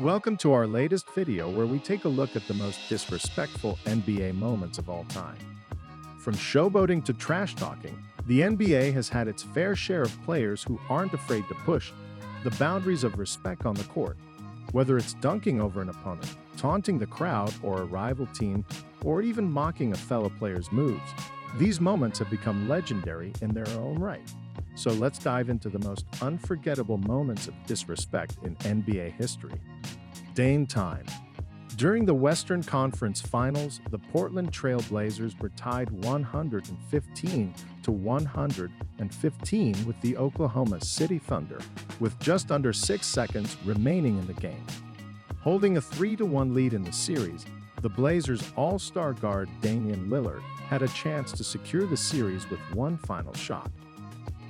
Welcome to our latest video where we take a look at the most disrespectful NBA moments of all time. From showboating to trash talking, the NBA has had its fair share of players who aren't afraid to push the boundaries of respect on the court. Whether it's dunking over an opponent, taunting the crowd or a rival team, or even mocking a fellow player's moves, these moments have become legendary in their own right. So let's dive into the most unforgettable moments of disrespect in NBA history. Dame time. During the Western Conference Finals, the Portland Trail Blazers were tied 115 to 115 with the Oklahoma City Thunder, with just under 6 seconds remaining in the game. Holding a 3-1 lead in the series, the Blazers' all-star guard Damian Lillard had a chance to secure the series with one final shot.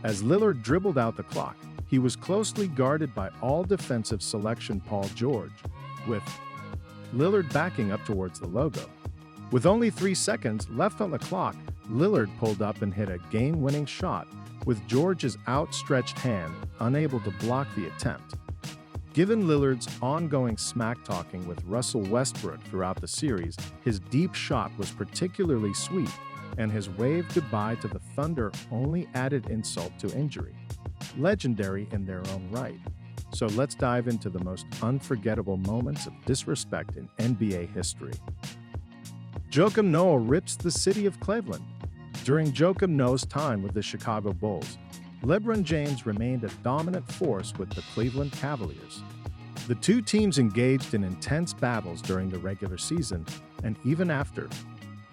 As Lillard dribbled out the clock, he was closely guarded by all-defensive selection Paul George, with Lillard backing up towards the logo. With only 3 seconds left on the clock, Lillard pulled up and hit a game-winning shot, with George's outstretched hand unable to block the attempt. Given Lillard's ongoing smack-talking with Russell Westbrook throughout the series, his deep shot was particularly sweet, and his wave goodbye to the Thunder only added insult to injury. Legendary in their own right. So let's dive into the most unforgettable moments of disrespect in NBA history. Joakim Noah rips the city of Cleveland. During Joakim Noah's time with the Chicago Bulls, LeBron James remained a dominant force with the Cleveland Cavaliers. The two teams engaged in intense battles during the regular season, and even after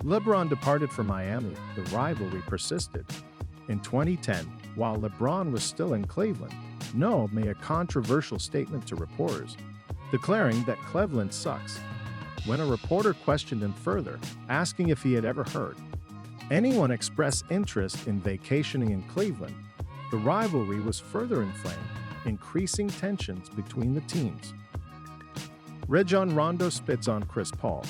LeBron departed for Miami, the rivalry persisted. In 2010, while LeBron was still in Cleveland, Noah made a controversial statement to reporters, declaring that Cleveland sucks. When a reporter questioned him further, asking if he had ever heard anyone express interest in vacationing in Cleveland, the rivalry was further inflamed, increasing tensions between the teams. Rajon Rondo spits on Chris Paul.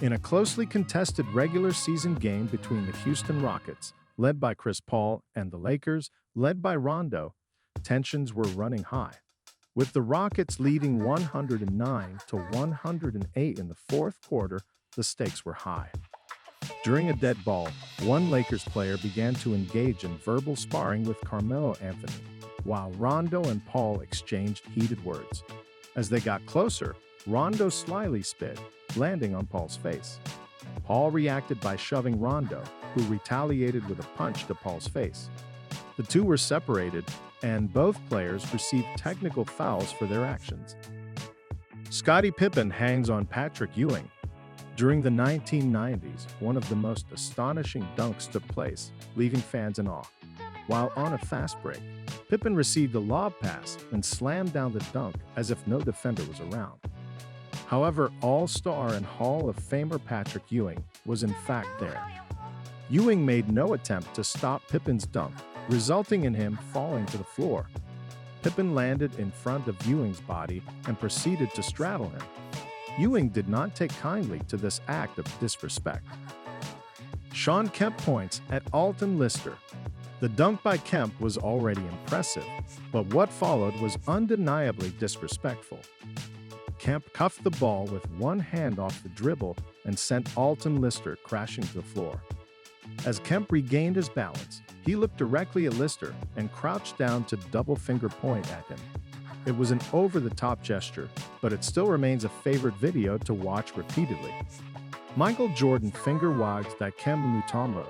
In a closely contested regular season game between the Houston Rockets, led by Chris Paul, and the Lakers, led by Rondo, tensions were running high. With the Rockets leading 109 to 108 in the fourth quarter, the stakes were high. During a dead ball, one Lakers player began to engage in verbal sparring with Carmelo Anthony, while Rondo and Paul exchanged heated words. As they got closer, Rondo slyly spit, landing on Paul's face. Paul reacted by shoving Rondo, who retaliated with a punch to Paul's face. The two were separated, and both players received technical fouls for their actions. Scottie Pippen hangs on Patrick Ewing. During the 1990s, one of the most astonishing dunks took place, leaving fans in awe. While on a fast break, Pippen received a lob pass and slammed down the dunk as if no defender was around. However, All-Star and Hall of Famer Patrick Ewing was in fact there. Ewing made no attempt to stop Pippen's dunk, resulting in him falling to the floor. Pippen landed in front of Ewing's body and proceeded to straddle him. Ewing did not take kindly to this act of disrespect. Shawn Kemp points at Alton Lister. The dunk by Kemp was already impressive, but what followed was undeniably disrespectful. Kemp cuffed the ball with one hand off the dribble and sent Alton Lister crashing to the floor. As Kemp regained his balance, he looked directly at Lister and crouched down to double finger point at him. It was an over-the-top gesture, but it still remains a favorite video to watch repeatedly. Michael Jordan finger-wagged Dikembe Mutombo.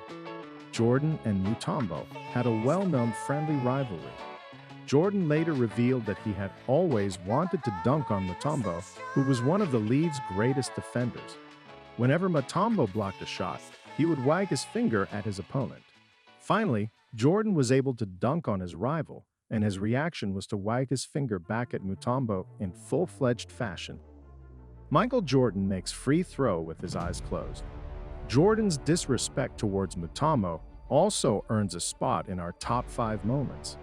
Jordan and Mutombo had a well-known friendly rivalry. Jordan later revealed that he had always wanted to dunk on Mutombo, who was one of the league's greatest defenders. Whenever Mutombo blocked a shot, he would wag his finger at his opponent. Finally, Jordan was able to dunk on his rival, and his reaction was to wag his finger back at Mutombo in full-fledged fashion. Michael Jordan makes free throw with his eyes closed. Jordan's disrespect towards Mutombo also earns a spot in our top 5 moments.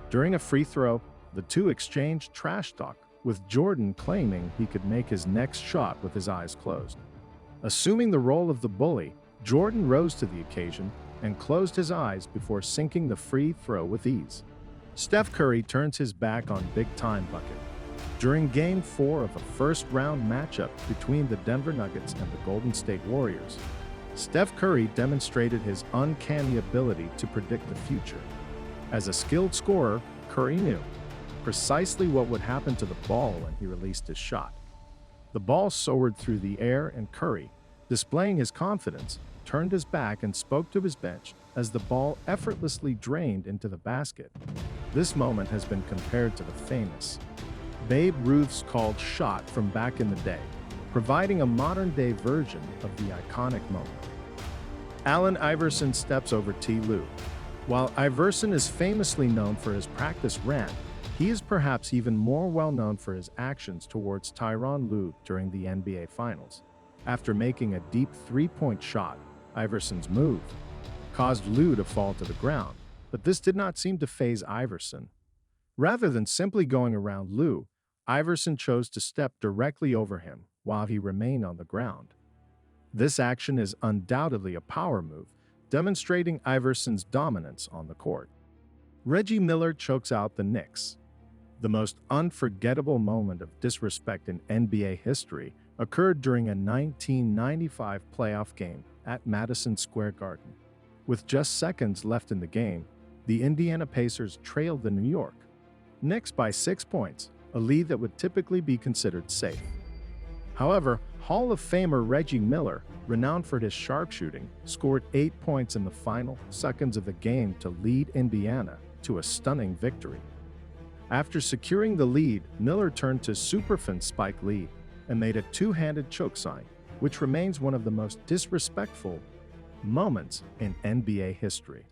During a free throw, the two exchanged trash talk, with Jordan claiming he could make his next shot with his eyes closed. Assuming the role of the bully, Jordan rose to the occasion and closed his eyes before sinking the free throw with ease. Steph Curry turns his back on Big Time Bucket. During Game 4 of a first-round matchup between the Denver Nuggets and the Golden State Warriors, Steph Curry demonstrated his uncanny ability to predict the future. As a skilled scorer, Curry knew precisely what would happen to the ball when he released his shot. The ball soared through the air, and Curry, displaying his confidence, turned his back and spoke to his bench as the ball effortlessly drained into the basket. This moment has been compared to the famous Babe Ruth's called shot from back in the day, providing a modern-day version of the iconic moment. Allen Iverson steps over T. Lue. While Iverson is famously known for his practice rant, he is perhaps even more well-known for his actions towards Tyron Lue during the NBA Finals. After making a deep three-point shot, Iverson's move caused Lue to fall to the ground, but this did not seem to faze Iverson. Rather than simply going around Lue, Iverson chose to step directly over him while he remained on the ground. This action is undoubtedly a power move, demonstrating Iverson's dominance on the court. Reggie Miller chokes out the Knicks. The most unforgettable moment of disrespect in NBA history occurred during a 1995 playoff game at Madison Square Garden. With just seconds left in the game, the Indiana Pacers trailed the New York Knicks by 6 points, a lead that would typically be considered safe. However, Hall of Famer Reggie Miller, renowned for his sharpshooting, scored 8 points in the final seconds of the game to lead Indiana to a stunning victory. After securing the lead, Miller turned to superfan Spike Lee and made a two-handed choke sign, which remains one of the most disrespectful moments in NBA history.